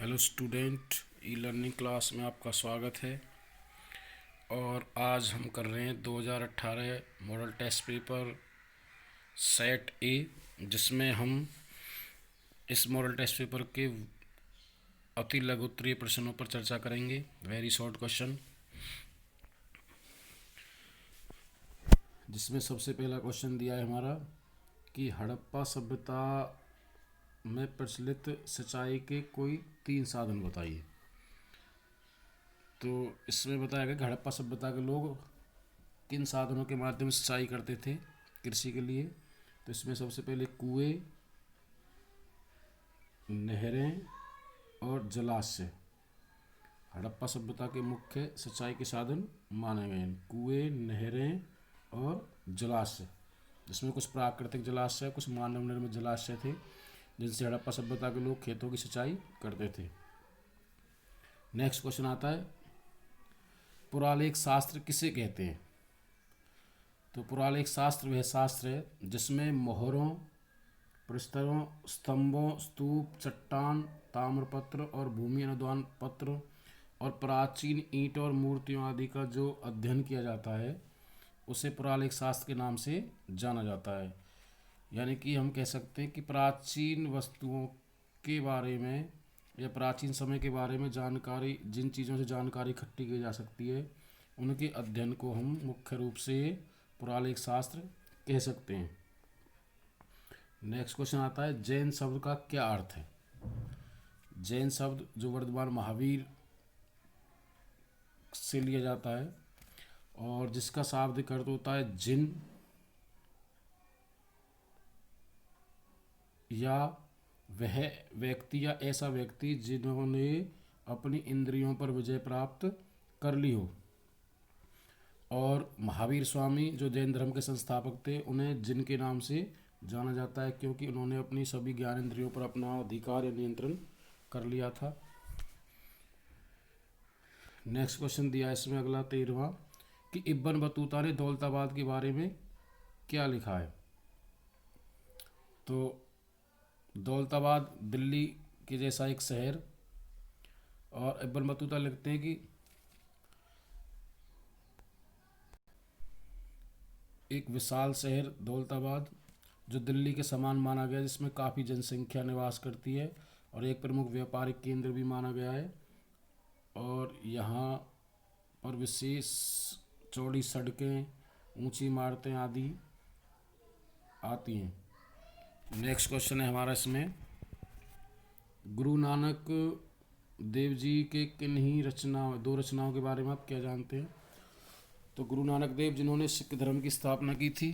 Hello student, e learning class में आपका स्वागत है। और आज हम कर रहे हैं 2018 model test paper set A, जिसमें हम इस मॉडल टेस्ट पेपर के अति लघु उत्तरीय प्रश्नों पर चर्चा करेंगे। वेरी शॉर्ट क्वेश्चन, जिसमें सबसे पहला क्वेश्चन दिया है हमारा कि हड़प्पा सभ्यता में प्रचलित सिंचाई के कोई 3 साधन बताइए। तो इसमें बताया गया कि हड़प्पा सभ्यता के लोग किन साधनों के माध्यम से सिंचाई करते थे कृषि के लिए। तो इसमें सबसे पहले कुएं, नहरें और जलाशय हड़प्पा सभ्यता के मुख्य सिंचाई के साधन माने गए हैं। कुएं, नहरें और जलाशय, जिसमें कुछ प्राकृतिक जलाशय, कुछ मानव निर्मित जलाशय थे, जिनसे हड़प्पा सभ्यता के लोग खेतों की सिंचाई करते थे। नेक्स्ट क्वेश्चन आता है, पुरालेख शास्त्र किसे कहते हैं। तो पुरालेख शास्त्र वह शास्त्र है जिसमें मोहरों, प्रस्तरों, स्तंभों, स्तूप, चट्टान, ताम्रपत्र और भूमि अनुदान पत्र और प्राचीन ईंट और मूर्तियों आदि का जो अध्ययन किया जाता है उसे पुरालेख शास्त्र के नाम से जाना जाता है। यानी कि हम कह सकते हैं कि प्राचीन वस्तुओं के बारे में या प्राचीन समय के बारे में जानकारी, जिन चीज़ों से जानकारी इकट्ठी की जा सकती है, उनके अध्ययन को हम मुख्य रूप से पुरालेख शास्त्र कह सकते हैं। नेक्स्ट क्वेश्चन आता है, जैन शब्द का क्या अर्थ है। जैन शब्द जो वर्तमान महावीर से लिया जाता है और जिसका शाब्दिक अर्थ होता है जिन या वह व्यक्ति या ऐसा व्यक्ति जिन्होंने अपनी इंद्रियों पर विजय प्राप्त कर ली हो। और महावीर स्वामी जो जैन धर्म के संस्थापक थे, उन्हें जिन के नाम से जाना जाता है क्योंकि उन्होंने अपनी सभी ज्ञान इंद्रियों पर अपना अधिकार या नियंत्रण कर लिया था। नेक्स्ट क्वेश्चन दिया है इसमें अगला 13वां कि इब्न बतूता ने दौलताबाद के बारे में क्या लिखा है। तो दौलताबाद दिल्ली के जैसा एक शहर, और इब्न बतूता लिखते हैं कि एक विशाल शहर दौलताबाद जो दिल्ली के समान माना गया, जिसमें काफ़ी जनसंख्या निवास करती है और एक प्रमुख व्यापारिक केंद्र भी माना गया है। और यहाँ पर विशेष चौड़ी सड़कें, ऊंची इमारतें आदि आती हैं। नेक्स्ट क्वेश्चन है हमारा इसमें, गुरु नानक देव जी के किन्हीं दो रचनाओं के बारे में आप क्या जानते हैं। तो गुरु नानक देव जिन्होंने सिख धर्म की स्थापना की थी,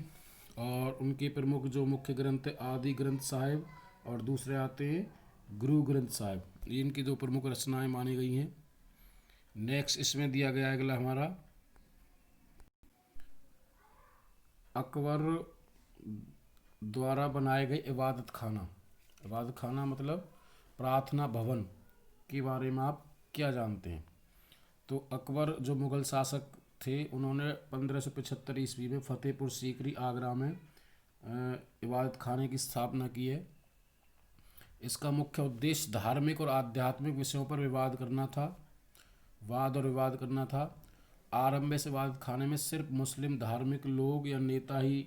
और उनके प्रमुख जो मुख्य ग्रंथ है आदि ग्रंथ साहिब और दूसरे आते हैं गुरु ग्रंथ साहिब, ये इनकी दो प्रमुख रचनाएं मानी गई हैं। नेक्स्ट इसमें दिया गया अगला हमारा, अकबर द्वारा बनाए गए इबादत खाना मतलब प्रार्थना भवन के बारे में आप क्या जानते हैं। तो अकबर जो मुग़ल शासक थे, उन्होंने 1575 ईस्वी में फतेहपुर सीकरी आगरा में इबादत खाने की स्थापना की है। इसका मुख्य उद्देश्य धार्मिक और आध्यात्मिक विषयों पर वाद और विवाद करना था। आरंभ में इबादत खाने में सिर्फ मुस्लिम धार्मिक लोग या नेता ही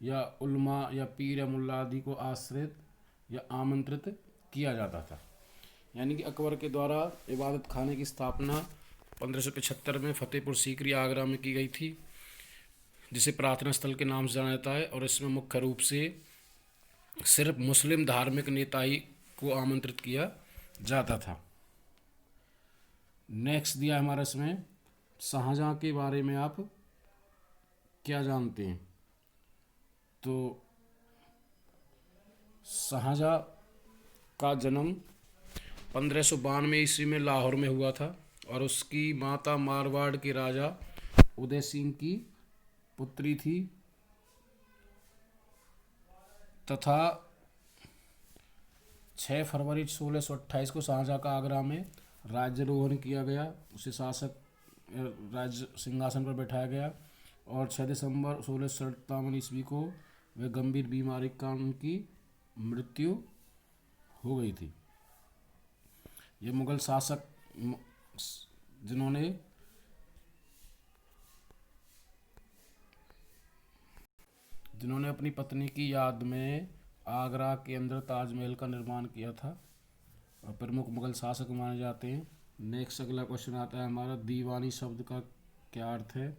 या उल्मा या पीर या मुल्ला आदि को आश्रित या आमंत्रित किया जाता था। यानी कि अकबर के द्वारा इबादत खाने की स्थापना 1575 में फतेहपुर सीकरी आगरा में की गई थी, जिसे प्रार्थना स्थल के नाम से जाना जाता है। और इसमें मुख्य रूप से सिर्फ मुस्लिम धार्मिक नेता ही को आमंत्रित किया जाता था। नेक्स्ट दिया हमारा इसमें, शाहजहाँ के बारे में आप क्या जानते हैं। तो शाहजहाँ का जन्म 1592 ईस्वी में लाहौर में हुआ था, और उसकी माता मारवाड़ के राजा उदय सिंह की पुत्री थी, तथा 6 फरवरी 1628 को शाहजहाँ का आगरा में राज्यारोहण किया गया। उसे शासक राज्य सिंहासन पर बैठाया गया, और 6 दिसंबर 1657 ईस्वी को वह गंभीर बीमारी के कारण उनकी मृत्यु हो गई थी। ये मुगल शासक जिन्होंने अपनी पत्नी की याद में आगरा के अंदर ताजमहल का निर्माण किया था और प्रमुख मुगल शासक माने जाते हैं। नेक्स्ट अगला क्वेश्चन आता है हमारा, दीवानी शब्द का क्या अर्थ है?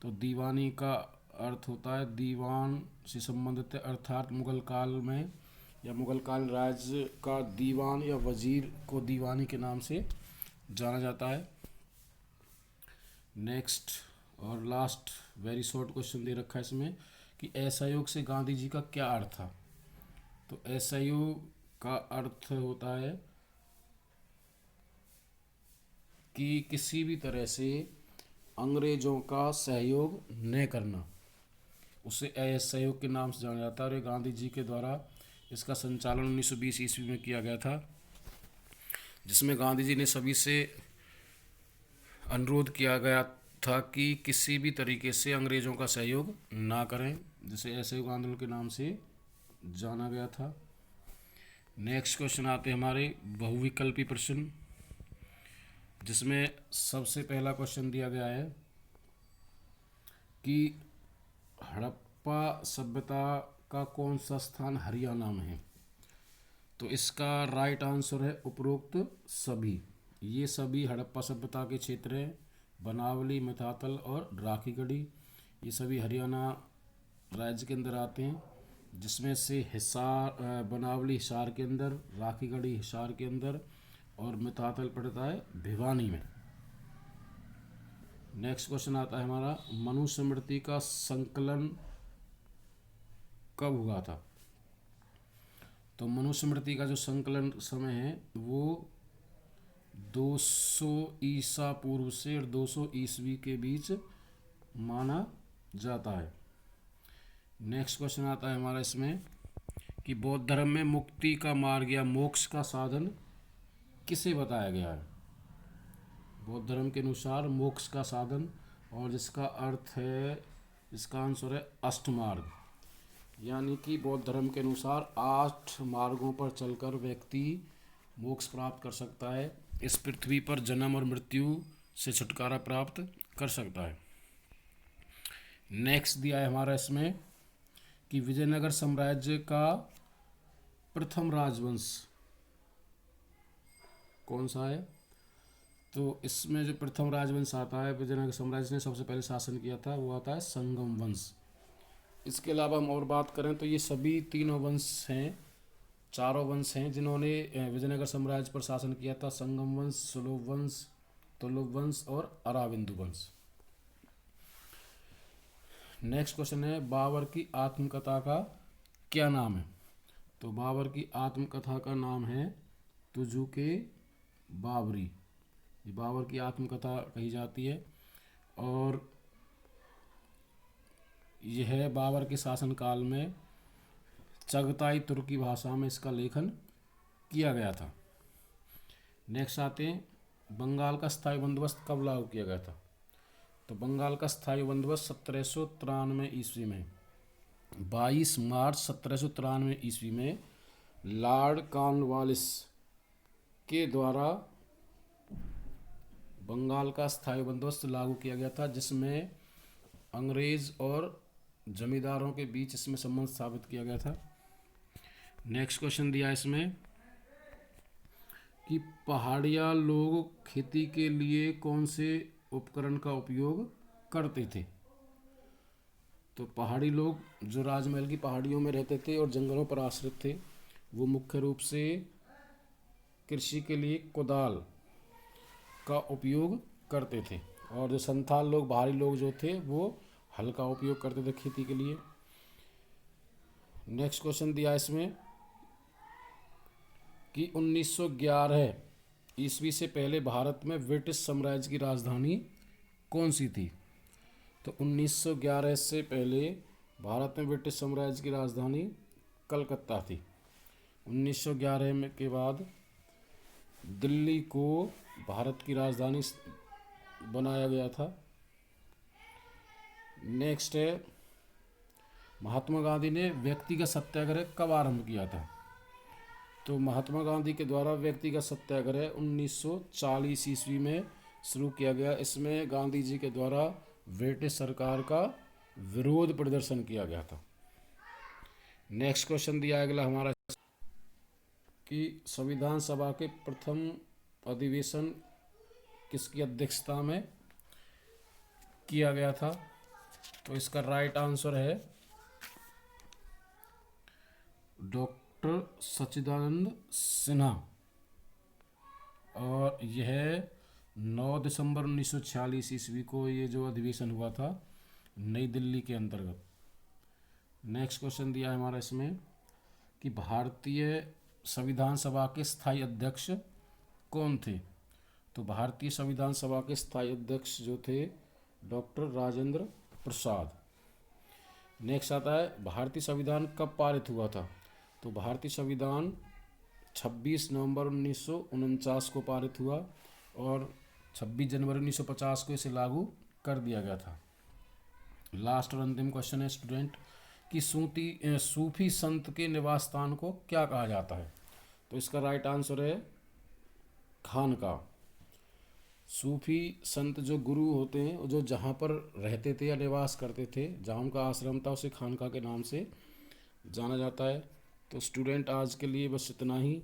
तो दीवानी का अर्थ होता है दीवान से संबंधित है, अर्थात मुगल काल में या मुगल काल राज्य का दीवान या वजीर को दीवानी के नाम से जाना जाता है। नेक्स्ट और लास्ट वेरी शॉर्ट क्वेश्चन दे रखा है इसमें कि असहयोग से गांधी जी का क्या अर्थ था? तो असहयोग का अर्थ होता है कि किसी भी तरह से अंग्रेजों का सहयोग न करना, उसे असहयोग के नाम से जाना जाता है। और ये गांधी जी के द्वारा इसका संचालन 1920 ईस्वी में किया गया था, जिसमें गांधी जी ने सभी से अनुरोध किया गया था कि किसी भी तरीके से अंग्रेजों का सहयोग ना करें, जिसे असहयोग आंदोलन के नाम से जाना गया था। नेक्स्ट क्वेश्चन आते हैं हमारे बहुविकल्पी प्रश्न, जिसमें सबसे पहला क्वेश्चन दिया गया है कि हड़प्पा सभ्यता का कौन सा स्थान हरियाणा में है? तो इसका राइट आंसर है उपरोक्त सभी। ये सभी हड़प्पा सभ्यता के क्षेत्र हैं। बनावली, मिताथल और राखीगढ़ी, ये सभी हरियाणा राज्य के अंदर आते हैं, जिसमें से हिसार, बनावली हिसार के अंदर, राखीगढ़ी हिसार के अंदर और मिताथल पड़ता है भिवानी में। नेक्स्ट क्वेश्चन आता है हमारा, मनुस्मृति का संकलन कब हुआ था? तो मनुस्मृति का जो संकलन समय है वो 200 ईसा पूर्व से और 200 ईस्वी के बीच माना जाता है। नेक्स्ट क्वेश्चन आता है हमारा इसमें कि बौद्ध धर्म में मुक्ति का मार्ग या मोक्ष का साधन किसे बताया गया है? बौद्ध धर्म के अनुसार मोक्ष का साधन, और जिसका अर्थ है, इसका आंसर है अष्टमार्ग। यानी कि बौद्ध धर्म के अनुसार 8 मार्गों पर चलकर व्यक्ति मोक्ष प्राप्त कर सकता है, इस पृथ्वी पर जन्म और मृत्यु से छुटकारा प्राप्त कर सकता है। नेक्स्ट दिया है हमारा इसमें कि विजयनगर साम्राज्य का प्रथम राजवंश कौन सा है? तो इसमें जो प्रथम राजवंश आता है, विजयनगर साम्राज्य ने सबसे पहले शासन किया था, वो आता है संगम वंश। इसके अलावा हम और बात करें तो ये सभी तीनों वंश हैं, चारों वंश हैं जिन्होंने विजयनगर साम्राज्य पर शासन किया था, संगम वंश, सुलभ वंश, तुलुप वंश और अराविंदु वंश। नेक्स्ट क्वेश्चन है, बाबर की आत्मकथा का क्या नाम है? तो बाबर की आत्मकथा का नाम है तुजुके बाबरी। ये बाबर की आत्मकथा कही जाती है और यह बाबर के शासनकाल में चगताई तुर्की भाषा में इसका लेखन किया गया था। नेक्स्ट आते हैं, बंगाल का स्थायी बंदोबस्त कब लागू किया गया था? तो बंगाल का स्थायी बंदोबस्त 1793 ईस्वी में, 22 मार्च 1793 ईस्वी में लॉर्ड कॉर्नवालिस के द्वारा बंगाल का स्थायी बंदोबस्त लागू किया गया था, जिसमें अंग्रेज और जमींदारों के बीच इसमें संबंध स्थापित किया गया था। नेक्स्ट क्वेश्चन दिया इसमें कि पहाड़िया लोग खेती के लिए कौन से उपकरण का उपयोग करते थे? तो पहाड़ी लोग जो राजमहल की पहाड़ियों में रहते थे और जंगलों पर आश्रित थे, वो मुख्य रूप से कृषि के लिए कुदाल का उपयोग करते थे, और जो संथाल लोग, बाहरी लोग जो थे, वो हल का उपयोग करते थे खेती के लिए। नेक्स्ट क्वेश्चन दिया इसमें कि 1911 ईस्वी से पहले भारत में ब्रिटिश साम्राज्य की राजधानी कौन सी थी? तो 1911 से पहले भारत में ब्रिटिश साम्राज्य की राजधानी कलकत्ता थी। 1911 में के बाद दिल्ली को भारत की राजधानी बनाया गया था। नेक्स्ट है, महात्मा गांधी ने व्यक्तिगत सत्याग्रह कब आरंभ किया था? तो महात्मा गांधी के द्वारा व्यक्तिगत सत्याग्रह 1940 ईस्वी में शुरू किया गया। इसमें गांधी जी के द्वारा ब्रिटिश सरकार का विरोध प्रदर्शन किया गया था। नेक्स्ट क्वेश्चन दिया है अगला हमारा कि संविधान सभा के प्रथम अधिवेशन किसकी अध्यक्षता में किया गया था? तो इसका राइट आंसर है डॉक्टर सच्चिदानंद सिन्हा। और यह 9 दिसंबर 1946 ईस्वी को ये जो अधिवेशन हुआ था नई दिल्ली के अंतर्गत। नेक्स्ट क्वेश्चन दिया है हमारा इसमें कि भारतीय संविधान सभा के स्थायी अध्यक्ष कौन थे? तो भारतीय संविधान सभा के स्थायी अध्यक्ष जो थे डॉक्टर राजेंद्र प्रसाद। नेक्स्ट आता है भारतीय संविधान कब पारित हुआ था? तो भारतीय संविधान 26 नवंबर 1949 को पारित हुआ और 26 जनवरी 1950 को इसे लागू कर दिया गया था। लास्ट और अंतिम क्वेश्चन है स्टूडेंट कि सूफी संत के निवास स्थान को क्या कहा जाता है? तो इसका राइट आंसर है खानका। सूफी संत जो गुरु होते हैं जो जहाँ पर रहते थे या निवास करते थे, जहाँ उनका आश्रम था, उसे खानका के नाम से जाना जाता है। तो स्टूडेंट आज के लिए बस इतना ही।